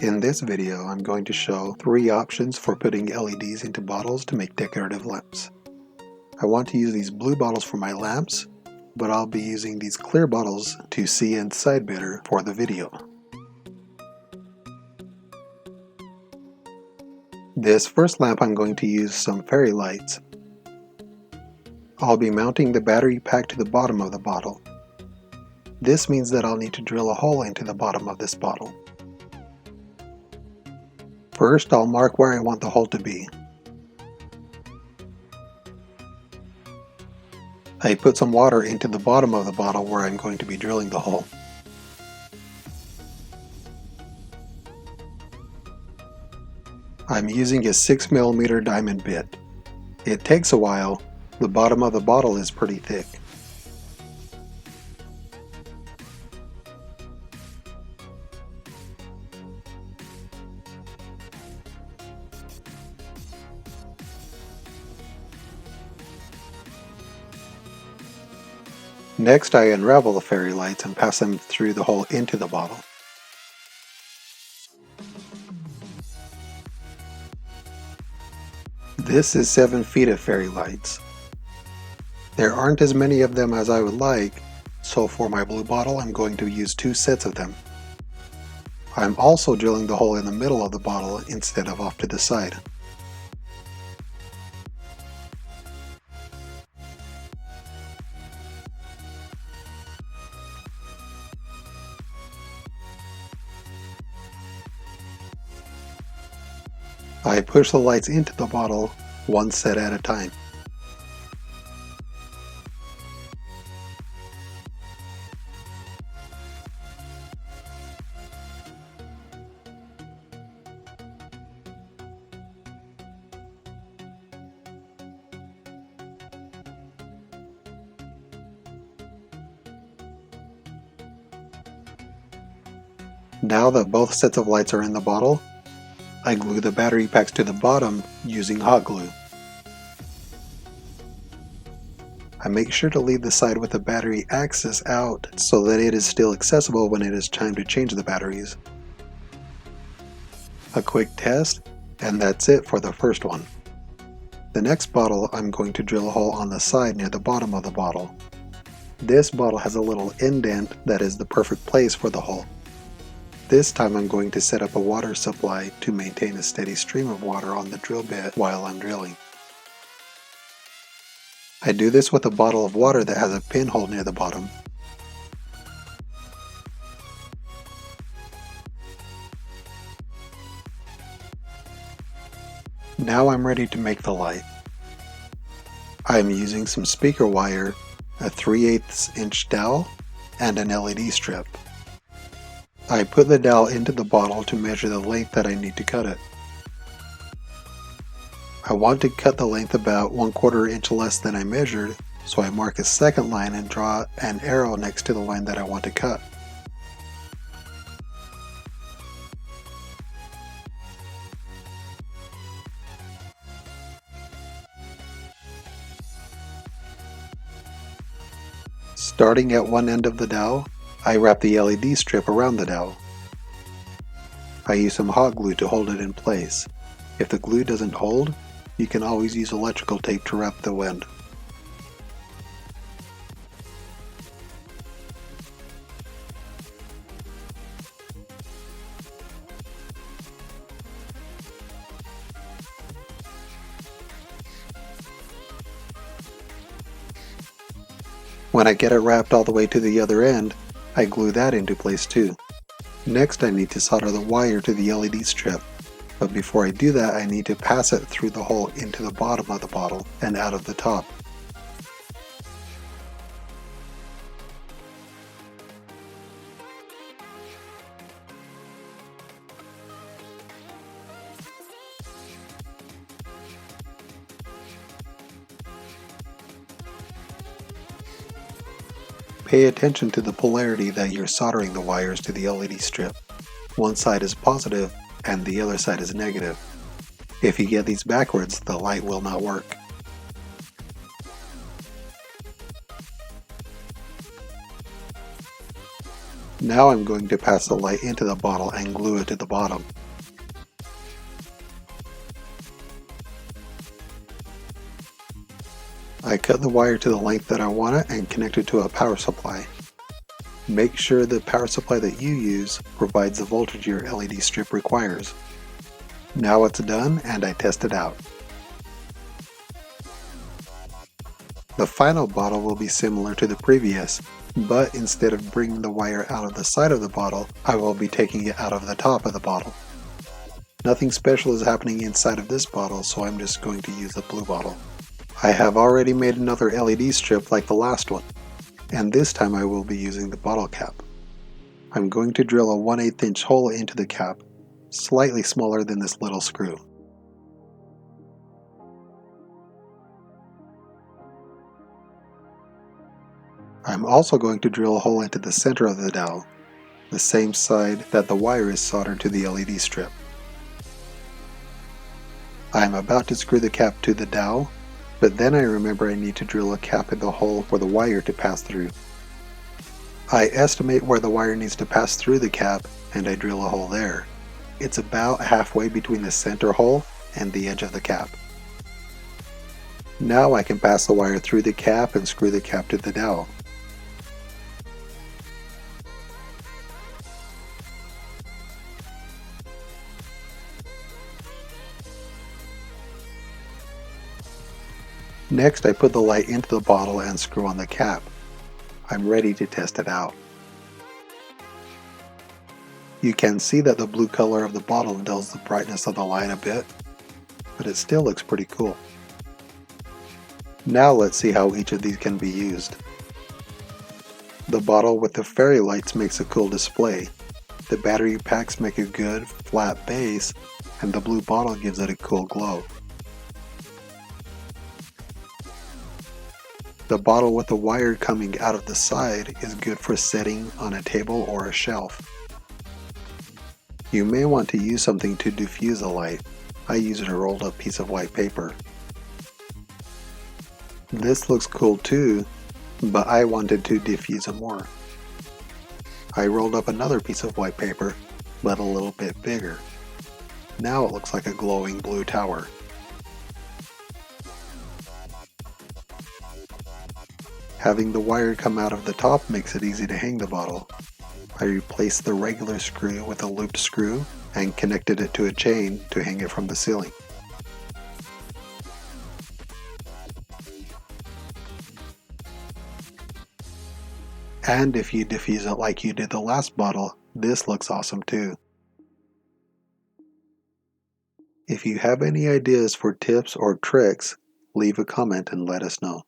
In this video, I'm going to show 3 options for putting LEDs into bottles to make decorative lamps. I want to use these blue bottles for my lamps, but I'll be using these clear bottles to see inside better for the video. This first lamp I'm going to use some fairy lights. I'll be mounting the battery pack to the bottom of the bottle. This means that I'll need to drill a hole into the bottom of this bottle. First, I'll mark where I want the hole to be. I put some water into the bottom of the bottle where I'm going to be drilling the hole. I'm using a 6mm diamond bit. It takes a while. The bottom of the bottle is pretty thick. Next, I unravel the fairy lights and pass them through the hole into the bottle. This is 7 feet of fairy lights. There aren't as many of them as I would like, so for my blue bottle I'm going to use 2 sets of them. I'm also drilling the hole in the middle of the bottle instead of off to the side. I push the lights into the bottle, 1 set at a time. Now that both sets of lights are in the bottle, I glue the battery packs to the bottom using hot glue. I make sure to leave the side with the battery axis out so that it is still accessible when it is time to change the batteries. A quick test, and that's it for the first one. The next bottle, I'm going to drill a hole on the side near the bottom of the bottle. This bottle has a little indent that is the perfect place for the hole. This time I'm going to set up a water supply to maintain a steady stream of water on the drill bit while I'm drilling. I do this with a bottle of water that has a pinhole near the bottom. Now I'm ready to make the light. I'm using some speaker wire, a 3/8 inch dowel, and an LED strip. I put the dowel into the bottle to measure the length that I need to cut it. I want to cut the length about 1/4 inch less than I measured, so I mark a second line and draw an arrow next to the line that I want to cut. Starting at one end of the dowel, I wrap the LED strip around the dowel. I use some hot glue to hold it in place. If the glue doesn't hold, you can always use electrical tape to wrap the end. When I get it wrapped all the way to the other end, I glue that into place too. Next I need to solder the wire to the LED strip, but before I do that I need to pass it through the hole into the bottom of the bottle and out of the top. Pay attention to the polarity that you're soldering the wires to the LED strip. One side is positive and the other side is negative. If you get these backwards, the light will not work. Now I'm going to pass the light into the bottle and glue it to the bottom. I cut the wire to the length that I want it and connect it to a power supply. Make sure the power supply that you use provides the voltage your LED strip requires. Now it's done and I test it out. The final bottle will be similar to the previous, but instead of bringing the wire out of the side of the bottle, I will be taking it out of the top of the bottle. Nothing special is happening inside of this bottle, so I'm just going to use the blue bottle. I have already made another LED strip like the last one, and this time I will be using the bottle cap. I'm going to drill a 1/8 inch hole into the cap, slightly smaller than this little screw. I'm also going to drill a hole into the center of the dowel, the same side that the wire is soldered to the LED strip. I am about to screw the cap to the dowel, but then I remember I need to drill a cap in the hole for the wire to pass through. I estimate where the wire needs to pass through the cap and I drill a hole there. It's about halfway between the center hole and the edge of the cap. Now I can pass the wire through the cap and screw the cap to the dowel. Next, I put the light into the bottle and screw on the cap. I'm ready to test it out. You can see that the blue color of the bottle dulls the brightness of the light a bit, but it still looks pretty cool. Now let's see how each of these can be used. The bottle with the fairy lights makes a cool display. The battery packs make a good, flat base, and the blue bottle gives it a cool glow. The bottle with the wire coming out of the side is good for setting on a table or a shelf. You may want to use something to diffuse the light. I used a rolled up piece of white paper. This looks cool too, but I wanted to diffuse it more. I rolled up another piece of white paper, but a little bit bigger. Now it looks like a glowing blue tower. Having the wire come out of the top makes it easy to hang the bottle. I replaced the regular screw with a looped screw and connected it to a chain to hang it from the ceiling. And if you diffuse it like you did the last bottle, this looks awesome too. If you have any ideas for tips or tricks, leave a comment and let us know.